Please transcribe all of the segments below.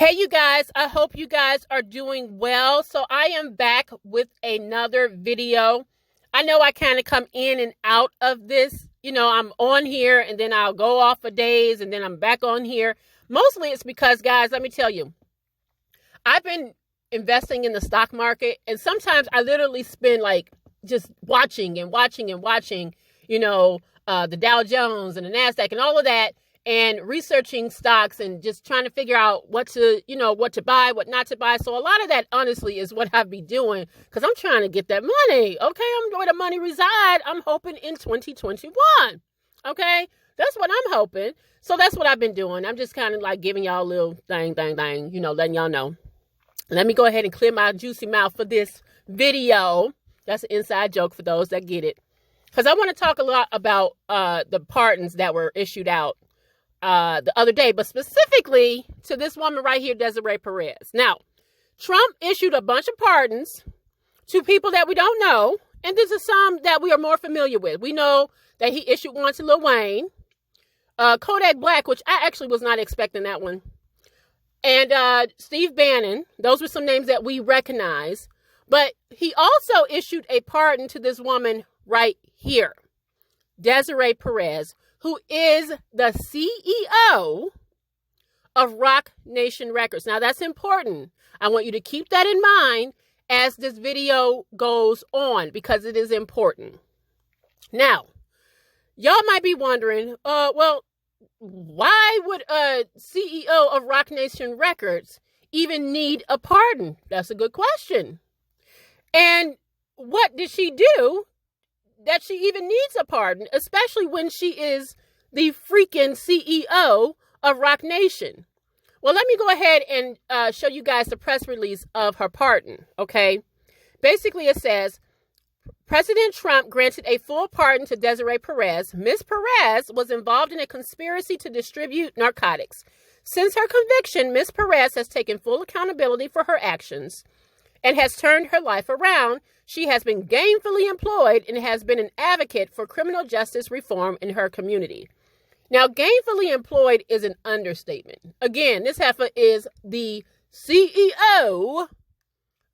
Hey, you guys, I hope you guys are doing well. So I am back with another video. I know I kind of come in and out of this. I'm on here and then I'll go off for days and then I'm back on here. Mostly it's because, guys, let me tell you, I've been investing in the stock market and sometimes I literally spend like just watching, the Dow Jones and the NASDAQ and all of that, and researching stocks and just trying to figure out what to buy, what not to buy. So a lot of that, honestly, is what I've been doing because I'm trying to get that money. Okay, I'm where the money reside. I'm hoping in 2021. Okay, that's what I'm hoping. So that's what I've been doing. I'm just kind of like giving y'all a little thing, letting y'all know. Let me go ahead and clear my juicy mouth for this video. That's an inside joke for those that get it. Because I want to talk a lot about the pardons that were issued out the other day, but specifically to this woman right here, Desiree Perez. Now, Trump issued a bunch of pardons to people that we don't know, and this is some that we are more familiar with. We know that he issued one to Lil Wayne, Kodak Black, which I actually was not expecting that one, and Steve Bannon. Those were some names that we recognize, but he also issued a pardon to this woman right here, Desiree Perez, who is the CEO of RocNation Records. Now, that's important. I want you to keep that in mind as this video goes on because it is important. Now, y'all might be wondering, why would a CEO of RocNation Records even need a pardon? That's a good question. And what did she do that she even needs a pardon, especially when she is the freaking CEO of RocNation? Well, let me go ahead and show you guys the press release of her pardon, okay? Basically, it says, President Trump granted a full pardon to Desiree Perez. Ms. Perez was involved in a conspiracy to distribute narcotics. Since her conviction, Ms. Perez has taken full accountability for her actions and has turned her life around. She has been gainfully employed and has been an advocate for criminal justice reform in her community. Now, gainfully employed is an understatement. Again, this heifer is the CEO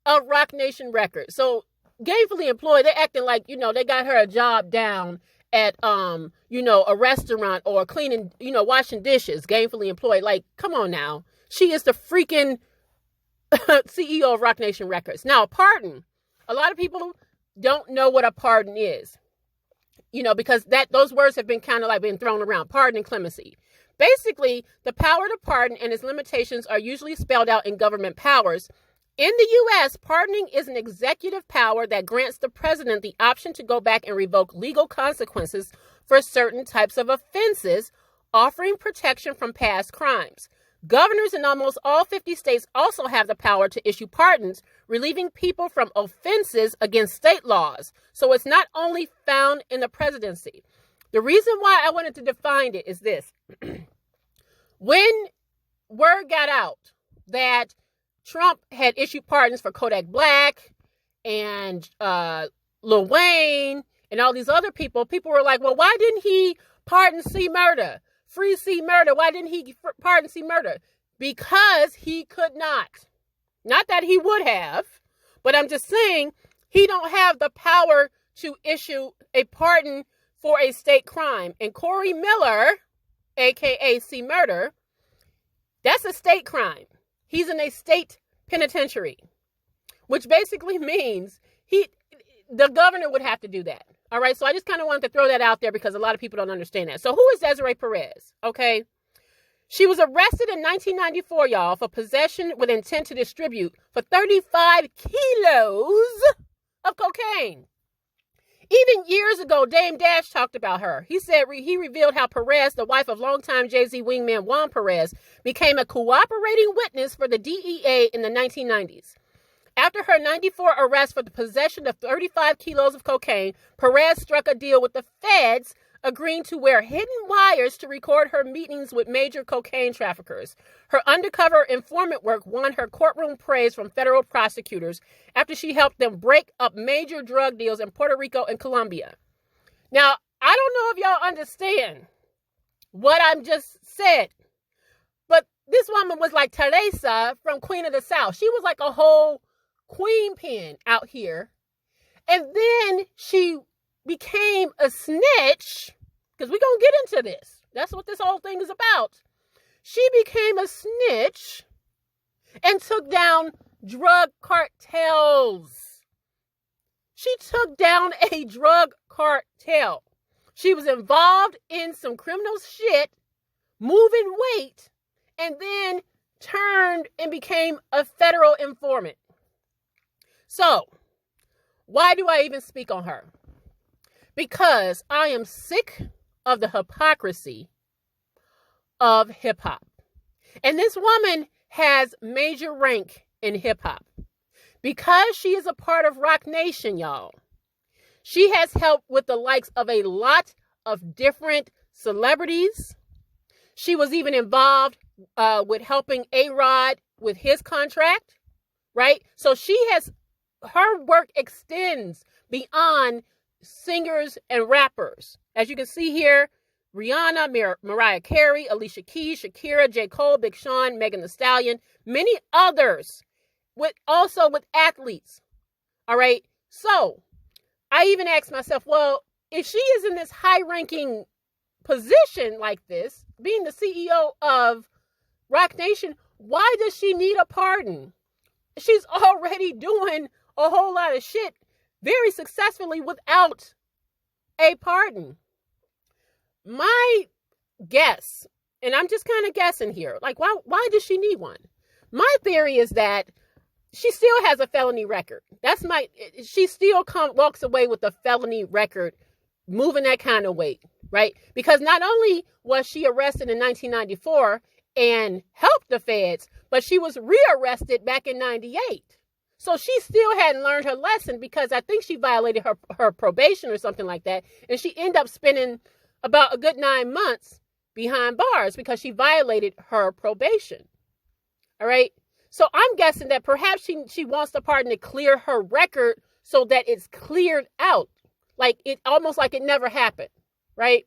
of RocNation Records. So, gainfully employed, they're acting like, they got her a job down at, a restaurant or cleaning, washing dishes. Gainfully employed. Like, come on now. She is the freaking CEO of RocNation Records. Now, a pardon. A lot of people don't know what a pardon is, because those words have been kind of like been thrown around. Pardon and clemency. Basically, the power to pardon and its limitations are usually spelled out in government powers. In the U.S., pardoning is an executive power that grants the president the option to go back and revoke legal consequences for certain types of offenses, offering protection from past crimes. Governors in almost all 50 states also have the power to issue pardons, relieving people from offenses against state laws. So it's not only found in the presidency. The reason why I wanted to define it is this. When word got out that Trump had issued pardons for Kodak Black and Lil Wayne and all these other people were like, well, why didn't he pardon C. Murder? Free C. Murder. Why didn't he pardon C. Murder? Because he could not. Not that he would have, but I'm just saying he don't have the power to issue a pardon for a state crime. And Corey Miller, a.k.a. C. Murder, that's a state crime. He's in a state penitentiary, which basically means the governor would have to do that. All right, so I just kind of wanted to throw that out there because a lot of people don't understand that. So who is Desiree Perez? Okay, she was arrested in 1994, y'all, for possession with intent to distribute for 35 kilos of cocaine. Even years ago, Dame Dash talked about her. He said he revealed how Perez, the wife of longtime Jay-Z wingman Juan Perez, became a cooperating witness for the DEA in the 1990s. After her 1994 arrest for the possession of 35 kilos of cocaine, Perez struck a deal with the feds, agreeing to wear hidden wires to record her meetings with major cocaine traffickers. Her undercover informant work won her courtroom praise from federal prosecutors after she helped them break up major drug deals in Puerto Rico and Colombia. Now, I don't know if y'all understand what I'm just said, but this woman was like Teresa from Queen of the South. She was like a whole queen pin out here. And then she became a snitch, because we're going to get into this. That's what this whole thing is about. She became a snitch and took down drug cartels. She took down a drug cartel. She was involved in some criminal shit, moving weight, and then turned and became a federal informant. So, why do I even speak on her? Because I am sick of the hypocrisy of hip hop. And this woman has major rank in hip hop. Because she is a part of Roc Nation, y'all, she has helped with the likes of a lot of different celebrities. She was even involved with helping A-Rod with his contract, right? So her work extends beyond singers and rappers. As you can see here, Rihanna, Mariah Carey, Alicia Keys, Shakira, J. Cole, Big Sean, Megan Thee Stallion, many others, also with athletes. All right. So I even asked myself, well, if she is in this high-ranking position like this, being the CEO of Roc Nation, why does she need a pardon? She's already doing a whole lot of shit very successfully without a pardon. My guess, and I'm just kind of guessing here, like, why does she need one? My theory is that she still has a felony record. She still walks away with a felony record, moving that kind of weight, right? Because not only was she arrested in 1994 and helped the feds, but she was rearrested back in 98. So she still hadn't learned her lesson, because I think she violated her probation or something like that. And she ended up spending about a good 9 months behind bars because she violated her probation. All right. So I'm guessing that perhaps she wants the pardon to clear her record so that it's cleared out. Like almost like it never happened. Right.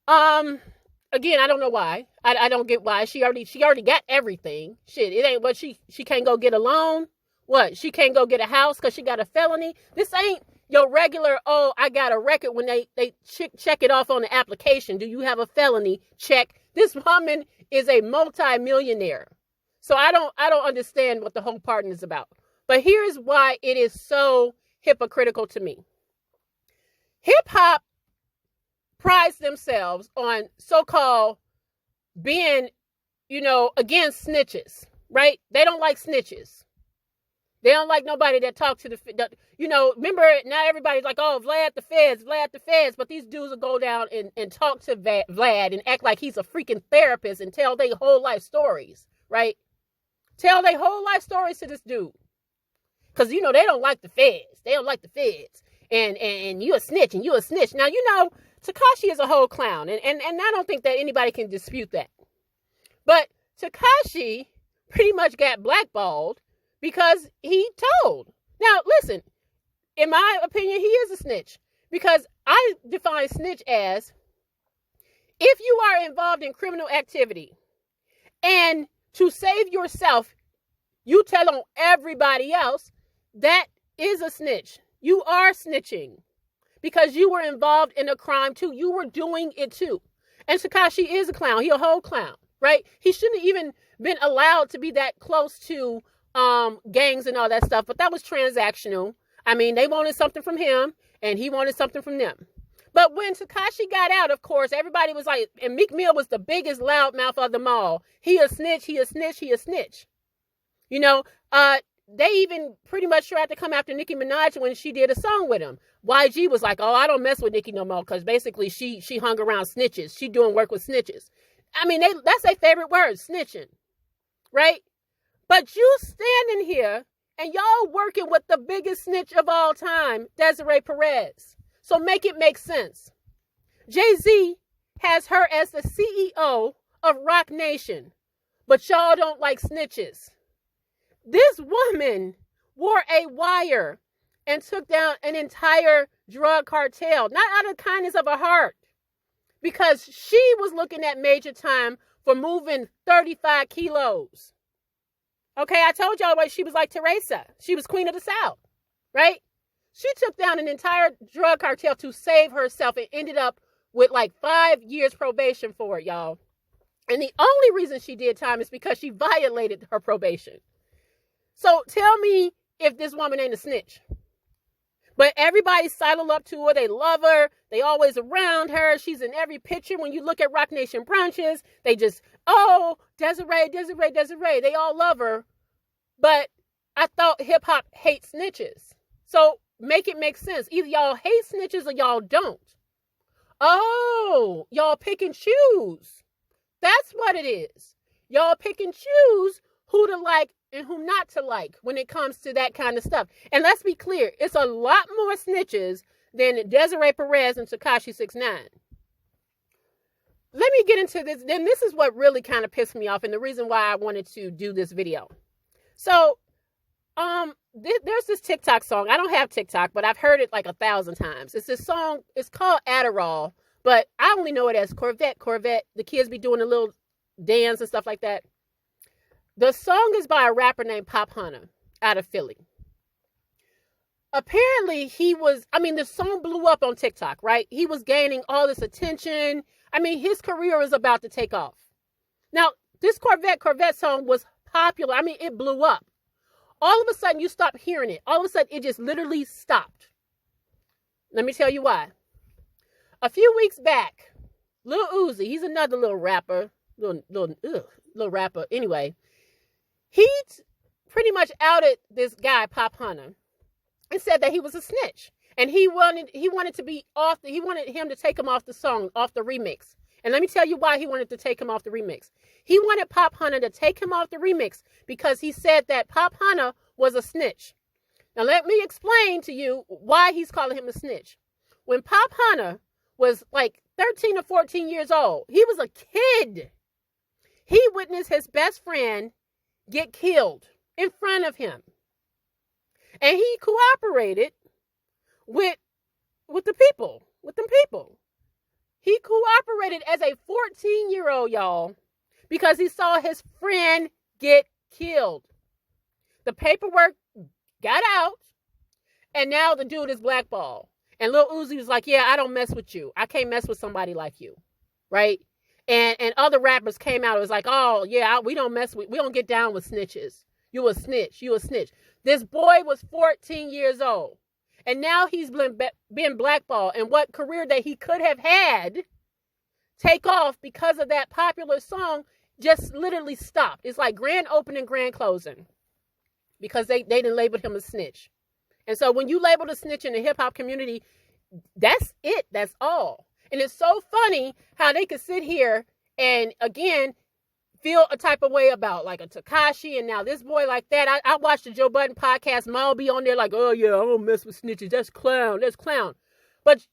Again, I don't know why. I don't get why. She already got everything. Shit, it ain't what she can't go get a loan. What? She can't go get a house because she got a felony. This ain't your regular, oh, I got a record when they check it off on the application. Do you have a felony? Check. This woman is a multi-millionaire. So I don't understand what the whole pardon is about. But here's why it is so hypocritical to me. Hip hop prides themselves on so-called being, against snitches, right? They don't like snitches. They don't like nobody that talk to remember, now everybody's like, oh, Vlad the feds. But these dudes will go down and talk to Vlad and act like he's a freaking therapist and tell their whole life stories, right? Tell their whole life stories to this dude. Because, they don't like the feds. They don't like the feds. And you a snitch and you a snitch. Now, Tekashi is a whole clown. And I don't think that anybody can dispute that. But Tekashi pretty much got blackballed because he told. Now, listen, in my opinion, he is a snitch. Because I define snitch as if you are involved in criminal activity and to save yourself, you tell on everybody else, that is a snitch. You are snitching because you were involved in a crime too. You were doing it too. And Tekashi is a clown. He a whole clown, right? He shouldn't even been allowed to be that close to gangs and all that stuff. But that was transactional. I mean, they wanted something from him and he wanted something from them. But when Tekashi got out, of course, everybody was like, and Meek Mill was the biggest loudmouth of them all. He a snitch, he a snitch, he a snitch. They even pretty much tried to come after Nicki Minaj when she did a song with him. YG was like, oh, I don't mess with Nicki no more because basically she hung around snitches. She doing work with snitches. I mean, that's their favorite word, snitching, right? But you standing here and y'all working with the biggest snitch of all time, Desiree Perez. So make it make sense. Jay-Z has her as the CEO of Roc Nation, but y'all don't like snitches. This woman wore a wire and took down an entire drug cartel, not out of kindness of her heart, because she was looking at major time for moving 35 kilos. Okay, I told y'all she was like Teresa. She was queen of the South, right? She took down an entire drug cartel to save herself and ended up with like 5 years probation for it, y'all. And the only reason she did time is because she violated her probation. So tell me if this woman ain't a snitch. But everybody sidled up to her. They love her. They always around her. She's in every picture. When you look at Rock Nation brunches, they just, oh, Desiree, Desiree, Desiree. They all love her. But I thought hip hop hates snitches. So make it make sense. Either y'all hate snitches or y'all don't. Oh, y'all pick and choose. That's what it is. Y'all pick and choose who to like and who not to like when it comes to that kind of stuff. And let's be clear, it's a lot more snitches than Desiree Perez and Tekashi 6ix9ine. Let me get into this. Then this is what really kind of pissed me off and the reason why I wanted to do this video. So, there's this TikTok song. I don't have TikTok, but I've heard it like 1,000 times. It's this song. It's called Adderall, but I only know it as Corvette. The kids be doing a little dance and stuff like that. The song is by a rapper named Pop Hunter out of Philly. Apparently the song blew up on TikTok, right? He was gaining all this attention. His career is about to take off. Now, this Corvette song was popular. It blew up. All of a sudden, you stop hearing it. All of a sudden, it just literally stopped. Let me tell you why. A few weeks back, Lil Uzi, he's another little rapper, little rapper. Anyway, he pretty much outed this guy, Pop Hunter, and said that he was a snitch. And he wanted him to take him off the song, off the remix. And let me tell you why he wanted to take him off the remix. He wanted Pop Hunter to take him off the remix because he said that Pop Hunter was a snitch. Now, let me explain to you why he's calling him a snitch. When Pop Hunter was like 13 or 14 years old, he was a kid. He witnessed his best friend get killed in front of him. And he cooperated with the people, with them people. He cooperated as a 14-year-old, y'all, because he saw his friend get killed. The paperwork got out, and now the dude is blackballed. And Lil Uzi was like, yeah, I don't mess with you. I can't mess with somebody like you, right? And other rappers came out and was like, oh, yeah, we don't get down with snitches. You a snitch. This boy was 14 years old. And now he's been blackballed. And what career that he could have had take off because of that popular song just literally stopped. It's like grand opening, grand closing. Because they didn't label him a snitch. And so when you label a snitch in the hip-hop community, that's it. That's all. And it's so funny how they could sit here and, again, feel a type of way about like a Tekashi and now this boy like that. I watched the Joe Budden podcast. Maul be on there like, oh yeah, I don't mess with snitches. That's clown. But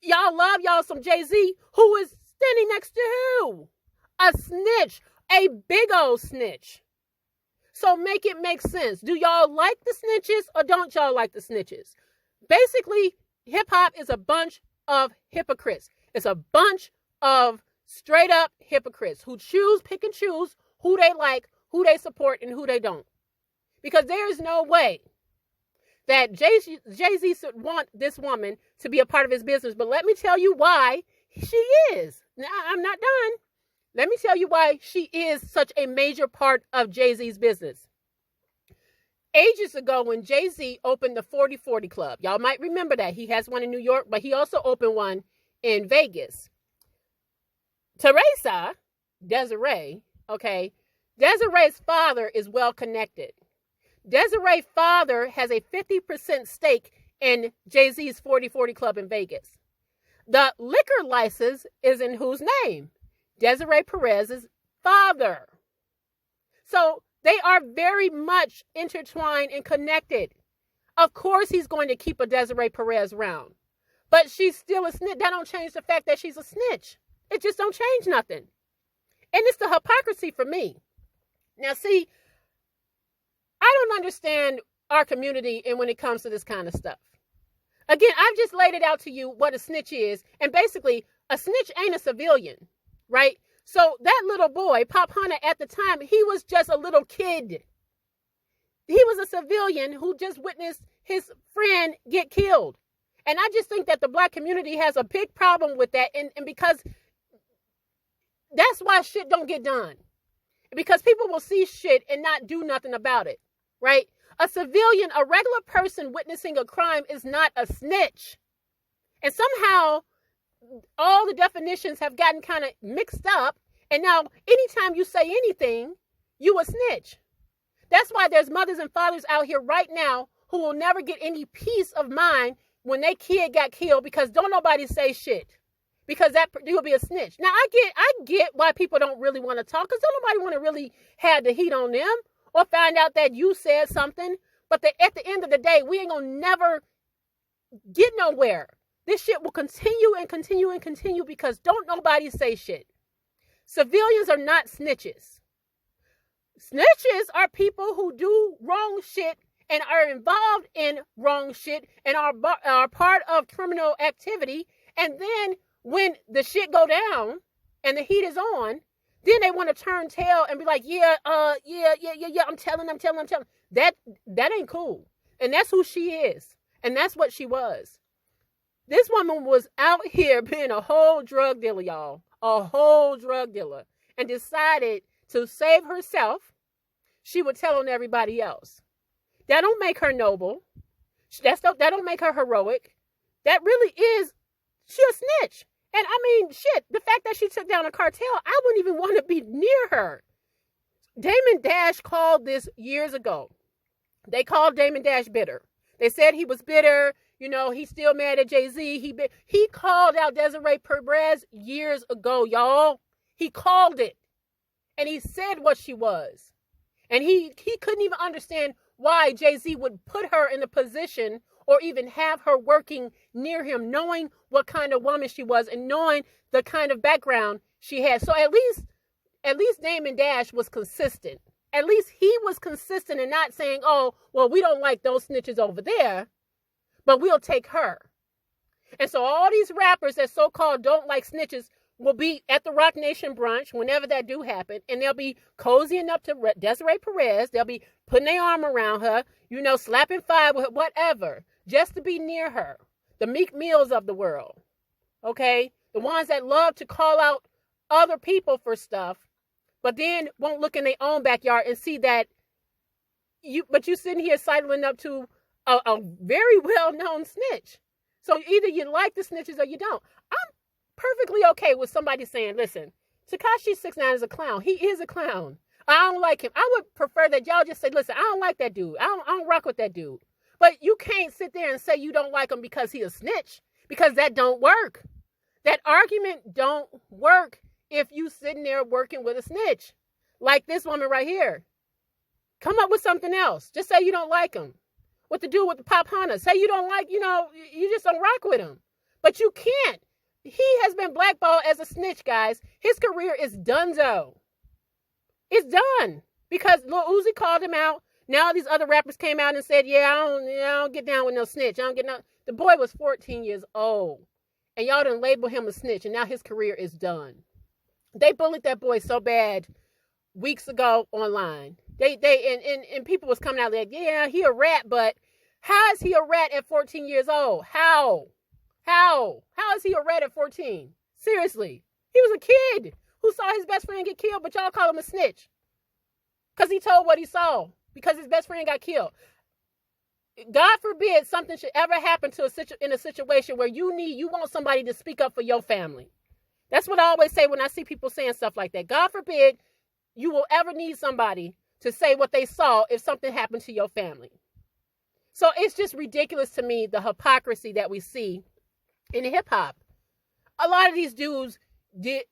y'all love y'all some Jay-Z, who is standing next to who? A snitch. A big old snitch. So make it make sense. Do y'all like the snitches or don't y'all like the snitches? Basically, hip-hop is a bunch of hypocrites. It's a bunch of straight up hypocrites who pick and choose who they like, who they support, and who they don't. Because there is no way that Jay-Z should want this woman to be a part of his business. But let me tell you why she is. Now, I'm not done. Let me tell you why she is such a major part of Jay-Z's business. Ages ago, when Jay-Z opened the 40/40 Club, y'all might remember that. He has one in New York, but he also opened one in Vegas. Teresa, Desiree's father is well connected. Desiree's father has a 50% stake in Jay-Z's 40/40 Club in Vegas. The liquor license is in whose name? Desiree Perez's father. So they are very much intertwined and connected. Of course he's going to keep a Desiree Perez around. But she's still a snitch. That don't change the fact that she's a snitch. It just don't change nothing. And it's the hypocrisy for me. Now, see, I don't understand our community and when it comes to this kind of stuff. Again, I've just laid it out to you what a snitch is. And basically, a snitch ain't a civilian, right? So that little boy, Pop Hunter, at the time, he was just a little kid. He was a civilian who just witnessed his friend get killed. And I just think that the black community has a big problem with that. And because that's why shit don't get done. Because people will see shit and not do nothing about it, right? A civilian, a regular person witnessing a crime is not a snitch. And somehow all the definitions have gotten kind of mixed up. And now anytime you say anything, you a snitch. That's why there's mothers and fathers out here right now who will never get any peace of mind when their kid got killed because don't nobody say shit. Because that you'll be a snitch. Now I get why people don't really want to talk because don't nobody want to really have the heat on them or find out that you said something. But at the end of the day, we ain't gonna never get nowhere. This shit will continue and continue and continue because don't nobody say shit. Civilians are not snitches. Snitches are people who do wrong shit and are involved in wrong shit and are part of criminal activity. And then when the shit go down and the heat is on, then they want to turn tail and be like, yeah, I'm telling. That ain't cool. And that's who she is. And that's what she was. This woman was out here being a whole drug dealer, y'all. A whole drug dealer. And decided to save herself. She would tell on everybody else. That don't make her noble. That don't make her heroic. That really is, she a snitch. And I mean, shit, the fact that she took down a cartel, I wouldn't even want to be near her. Damon Dash called this years ago. They called Damon Dash bitter. They said he was bitter. You know, he's still mad at Jay-Z. He called out Desiree Perez years ago, y'all. He called it. And he said what she was. And he couldn't even understand why Jay-Z would put her in a position or even have her working near him, knowing what kind of woman she was and knowing the kind of background she had. So at least Damon Dash was consistent. At least he was consistent in not saying, oh, well, we don't like those snitches over there, but we'll take her. And so all these rappers that so-called don't like snitches will be at the Rock Nation brunch whenever that do happen, and they'll be cozying up to Desiree Perez. They'll be putting their arm around her, you know, slapping five with her, whatever, just to be near her. The Meek Mills of the world, okay? The ones that love to call out other people for stuff, but then won't look in their own backyard and see that you sitting here sidling up to a very well-known snitch. So either you like the snitches or you don't. I'm perfectly okay with somebody saying, listen, Tekashi 6ix9ine is a clown. He is a clown. I don't like him. I would prefer that y'all just say, listen, I don't like that dude. I don't rock with that dude. But you can't sit there and say you don't like him because he a snitch, because that don't work. That argument don't work if you sitting there working with a snitch. Like this woman right here. Come up with something else. Just say you don't like him. What to do with the Pop Hunter. Say you don't like, you just don't rock with him. But you can't. He has been blackballed as a snitch, guys. His career is donezo. It's done. Because Lil Uzi called him out. Now these other rappers came out and said, yeah, I don't get down with no snitch. The boy was 14 years old. And y'all done label him a snitch. And now his career is done. They bullied that boy so bad weeks ago online. And people was coming out like, yeah, he a rat, but how is he a rat at 14 years old? How is he a rat at 14? Seriously. He was a kid who saw his best friend get killed, but y'all call him a snitch. Because he told what he saw. Because his best friend got killed. God forbid something should ever happen in a situation where you want somebody to speak up for your family. That's what I always say when I see people saying stuff like that. God forbid you will ever need somebody to say what they saw if something happened to your family. So it's just ridiculous to me, the hypocrisy that we see in hip hop. A lot of these dudes did,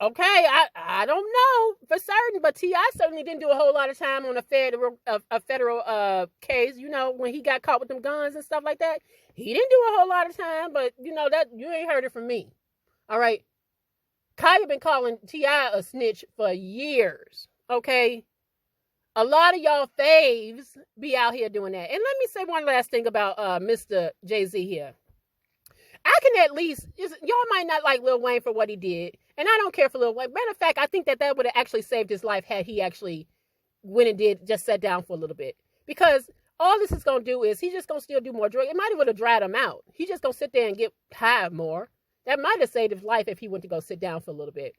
okay, I don't know for certain, but T.I. certainly didn't do a whole lot of time on a federal case, when he got caught with them guns and stuff like that. He didn't do a whole lot of time, but that you ain't heard it from me. All right. Kaya been calling T.I. a snitch for years. Okay. A lot of y'all faves be out here doing that. And let me say one last thing about Mr. Jay-Z here. I can at least, y'all might not like Lil Wayne for what he did. And I don't care for Lil Wayne. Matter of fact, I think that would have actually saved his life had he actually went and did just sat down for a little bit. Because all this is going to do is he's just going to still do more drugs. It might have dried him out. He's just going to sit there and get high more. That might have saved his life if he went to go sit down for a little bit.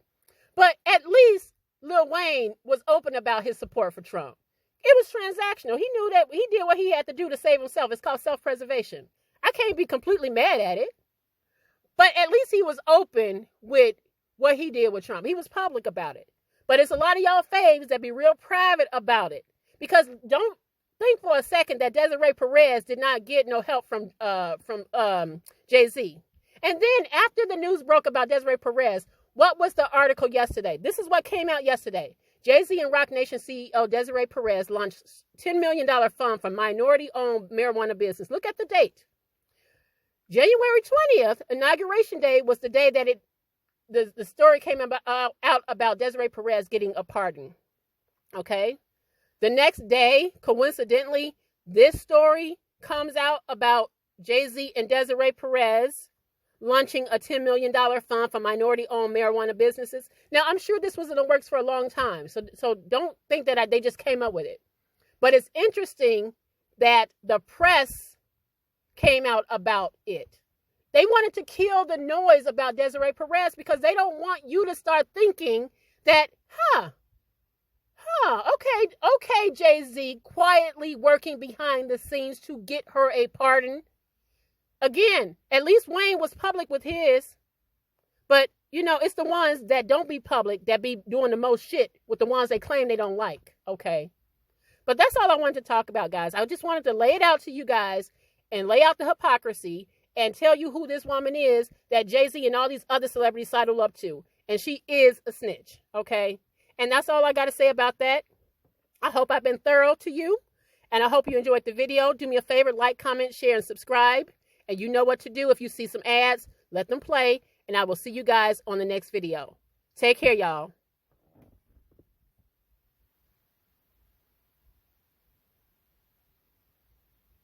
But at least Lil Wayne was open about his support for Trump. It was transactional. He knew that he did what he had to do to save himself. It's called self-preservation. I can't be completely mad at it. But at least he was open with what he did with Trump. He was public about it. But it's a lot of y'all faves that be real private about it. Because don't think for a second that Desiree Perez did not get no help from Jay-Z. And then after the news broke about Desiree Perez, what was the article yesterday? This is what came out yesterday. Jay-Z and RocNation's CEO Desiree Perez launched $10 million fund for minority-owned marijuana business. Look at the date. January 20th, Inauguration Day, was the day that the story came out about Desiree Perez getting a pardon. Okay? The next day, coincidentally, this story comes out about Jay-Z and Desiree Perez launching a $10 million fund for minority-owned marijuana businesses. Now, I'm sure this was in the works for a long time, so don't think that they just came up with it. But it's interesting that the press came out about it. They wanted to kill the noise about Desiree Perez because they don't want you to start thinking that, okay, Jay-Z quietly working behind the scenes to get her a pardon. Again, at least Wayne was public with his. But, it's the ones that don't be public that be doing the most shit with the ones they claim they don't like. Okay. But that's all I wanted to talk about, guys. I just wanted to lay it out to you guys and lay out the hypocrisy and tell you who this woman is that Jay-Z and all these other celebrities sidle up to. And she is a snitch. Okay. And that's all I got to say about that. I hope I've been thorough to you. And I hope you enjoyed the video. Do me a favor, like, comment, share, and subscribe. And you know what to do. If you see some ads, let them play. And I will see you guys on the next video. Take care, y'all.